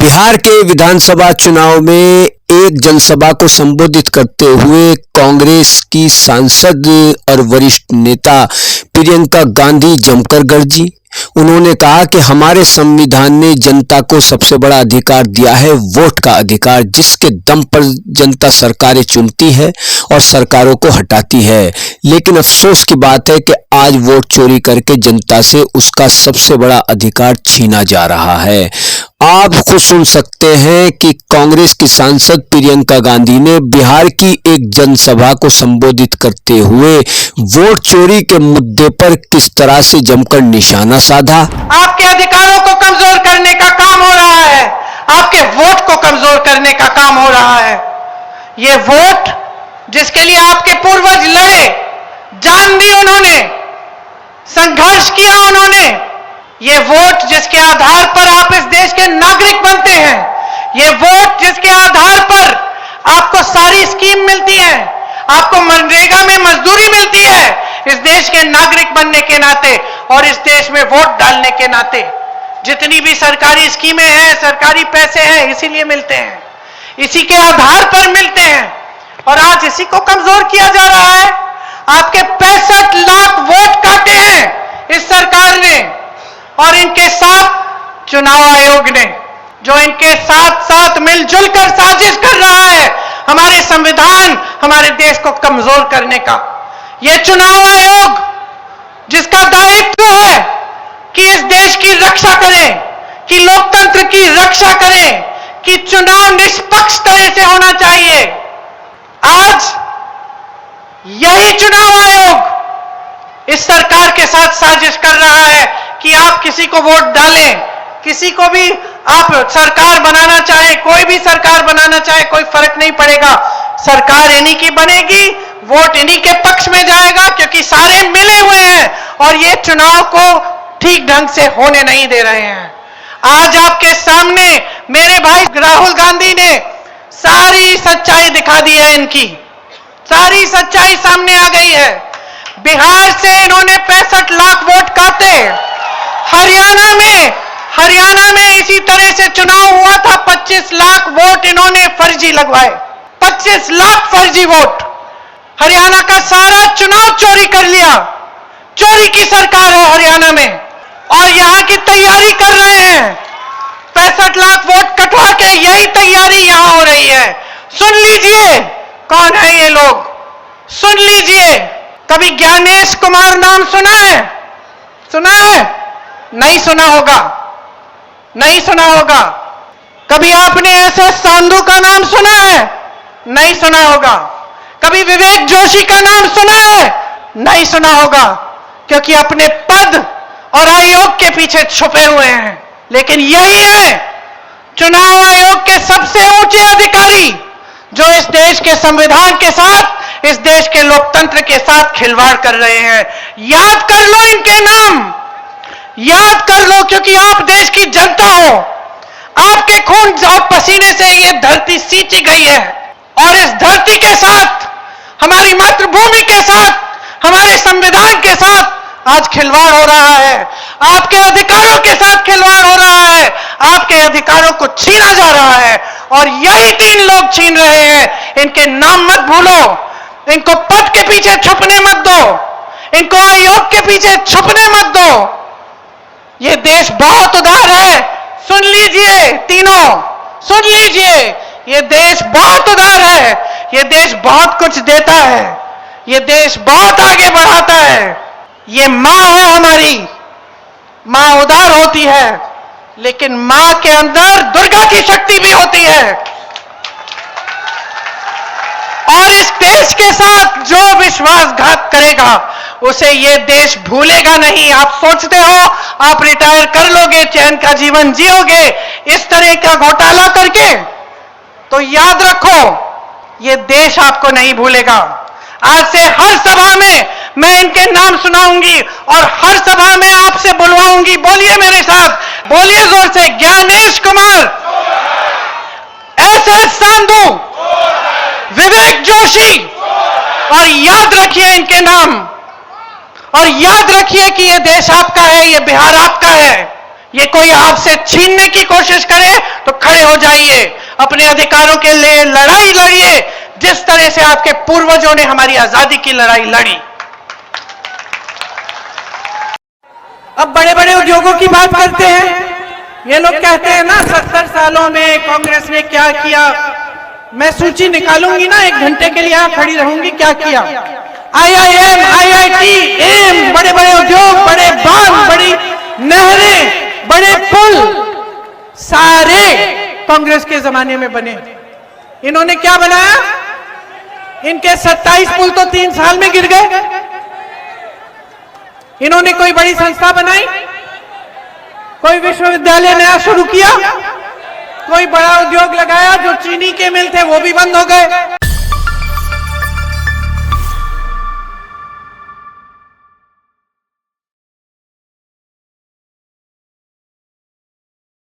बिहार के विधानसभा चुनाव में एक जनसभा को संबोधित करते हुए कांग्रेस की सांसद और वरिष्ठ नेता प्रियंका गांधी जमकर गरजी। उन्होंने कहा कि हमारे संविधान ने जनता को सबसे बड़ा अधिकार दिया है, वोट का अधिकार, जिसके दम पर जनता सरकारें चुनती है और सरकारों को हटाती है। लेकिन अफसोस की बात है कि आज वोट चोरी करके जनता से उसका सबसे बड़ा अधिकार छीना जा रहा है। आप खुद सुन सकते हैं कि कांग्रेस की सांसद प्रियंका गांधी ने बिहार की एक जनसभा को संबोधित करते हुए वोट चोरी के मुद्दे पर किस तरह से जमकर निशाना साधा। आपके अधिकारों को कमजोर करने का काम हो रहा है, आपके वोट को कमजोर करने का काम हो रहा है। ये वोट जिसके लिए आपके पूर्वज लड़े, जान दी उन्होंने, संघर्ष किया उन्होंने, ये वोट जिसके आधार पर आप इस देश के नागरिक बनते हैं, ये वोट जिसके आधार पर आपको सारी स्कीम मिलती है, आपको मनरेगा में मजदूरी मिलती है, इस देश के नागरिक बनने के नाते और इस देश में वोट डालने के नाते जितनी भी सरकारी स्कीमें हैं, सरकारी पैसे हैं, इसीलिए मिलते हैं, इसी के आधार पर मिलते हैं। और आज इसी को कमजोर किया जा रहा है। आपके 65 लाख वोट काटे हैं इस सरकार ने और इनके साथ चुनाव आयोग ने, जो इनके साथ साथ मिलजुल कर साजिश कर रहा है हमारे संविधान, हमारे देश को कमजोर करने का। यह चुनाव आयोग जिसका दायित्व है कि इस देश की रक्षा करें, कि लोकतंत्र की रक्षा करें, कि चुनाव निष्पक्ष तरह से होना चाहिए, आज यही चुनाव आयोग इस सरकार के साथ साजिश कर रहा है कि आप किसी को वोट डालें, किसी को भी आप सरकार बनाना चाहे, कोई भी सरकार बनाना चाहे, कोई फर्क नहीं पड़ेगा, सरकार इन्हीं की बनेगी, वोट इन्हीं के पक्ष में जाएगा, क्योंकि सारे मिले हुए हैं और ये चुनाव को ठीक ढंग से होने नहीं दे रहे हैं। आज आपके सामने मेरे भाई राहुल गांधी ने सारी सच्चाई दिखा दी है, इनकी सारी सच्चाई सामने आ गई है। बिहार से इन्होंने 65 लाख वोट काटे, हरियाणा में इसी तरह से चुनाव हुआ था, 25 लाख वोट इन्होंने फर्जी लगवाए, 25 लाख फर्जी वोट। हरियाणा का सारा चुनाव चोरी कर लिया, चोरी की सरकार है हरियाणा में और यहां की तैयारी कर रहे हैं। 65 लाख वोट कटवा के यही तैयारी यहां हो रही है। सुन लीजिए कौन है ये लोग, सुन लीजिए। कभी ज्ञानेश कुमार नाम सुना है? सुना है? नहीं सुना होगा, नहीं सुना होगा। कभी आपने ऐसे सांधू का नाम सुना है? नहीं सुना होगा। कभी विवेक जोशी का नाम सुना है? नहीं सुना होगा, क्योंकि अपने पद और आयोग के पीछे छुपे हुए हैं। लेकिन यही है चुनाव आयोग के सबसे ऊंचे अधिकारी, जो इस देश के संविधान के साथ, इस देश के लोकतंत्र के साथ खिलवाड़ कर रहे हैं। याद कर लो इनके नाम, याद कर लो, क्योंकि आप देश की जनता हो, आपके खून और पसीने से ये धरती सींची गई है और इस धरती के साथ, हमारी मातृभूमि के साथ, हमारे संविधान के साथ आज खिलवाड़ हो रहा है, आपके अधिकारों के साथ खिलवाड़ हो रहा है, आपके अधिकारों को छीना जा रहा है और यही 3 लोग छीन रहे हैं। इनके नाम मत भूलो, इनको पद के पीछे छुपने मत दो, इनको आयोग के पीछे छुपने मत दो। ये देश बहुत उदार है, सुन लीजिए तीनों, सुन लीजिए, ये देश बहुत उदार है, ये देश बहुत कुछ देता है, ये देश बहुत आगे बढ़ाता है। ये मां है हमारी, मां उदार होती है, लेकिन मां के अंदर दुर्गा की शक्ति भी होती है और इस देश के साथ जो विश्वासघात करेगा उसे ये देश भूलेगा नहीं। आप सोचते हो आप रिटायर कर लोगे, चैन का जीवन जियोगे इस तरह का घोटाला करके, तो याद रखो ये देश आपको नहीं भूलेगा। आज से हर सभा में मैं इनके नाम सुनाऊंगी और हर सभा में आपसे बुलवाऊंगी। बोलिए मेरे साथ, बोलिए जोर से, ज्ञानेश कुमार, एस सांधू, विवेक जोशी, और याद रखिए इनके नाम, और याद रखिए कि यह देश आपका है, यह बिहार आपका है, ये कोई आपसे छीनने की कोशिश करे तो खड़े हो जाइए, अपने अधिकारों के लिए लड़ाई लड़िए, जिस तरह से आपके पूर्वजों ने हमारी आजादी की लड़ाई लड़ी। अब बड़े बड़े उद्योगों की बात करते हैं। ये लोग कहते हैं ना 70 सालों में कांग्रेस ने क्या किया। मैं सूची निकालूंगी ना, 1 घंटे के लिए यहां खड़ी रहूंगी, क्या किया। IIM, IIT, एम्स, बड़े बड़े उद्योग, बड़े बांध, बड़ी नहरें, बड़े पुल, सारे कांग्रेस के जमाने में बने। इन्होंने क्या बनाया? इनके 27 पुल तो 3 साल में गिर गए। इन्होंने कोई बड़ी संस्था बनाई, कोई विश्वविद्यालय नया शुरू किया, कोई बड़ा उद्योग लगाया, जो चीनी के मिल थे वो भी बंद हो गए।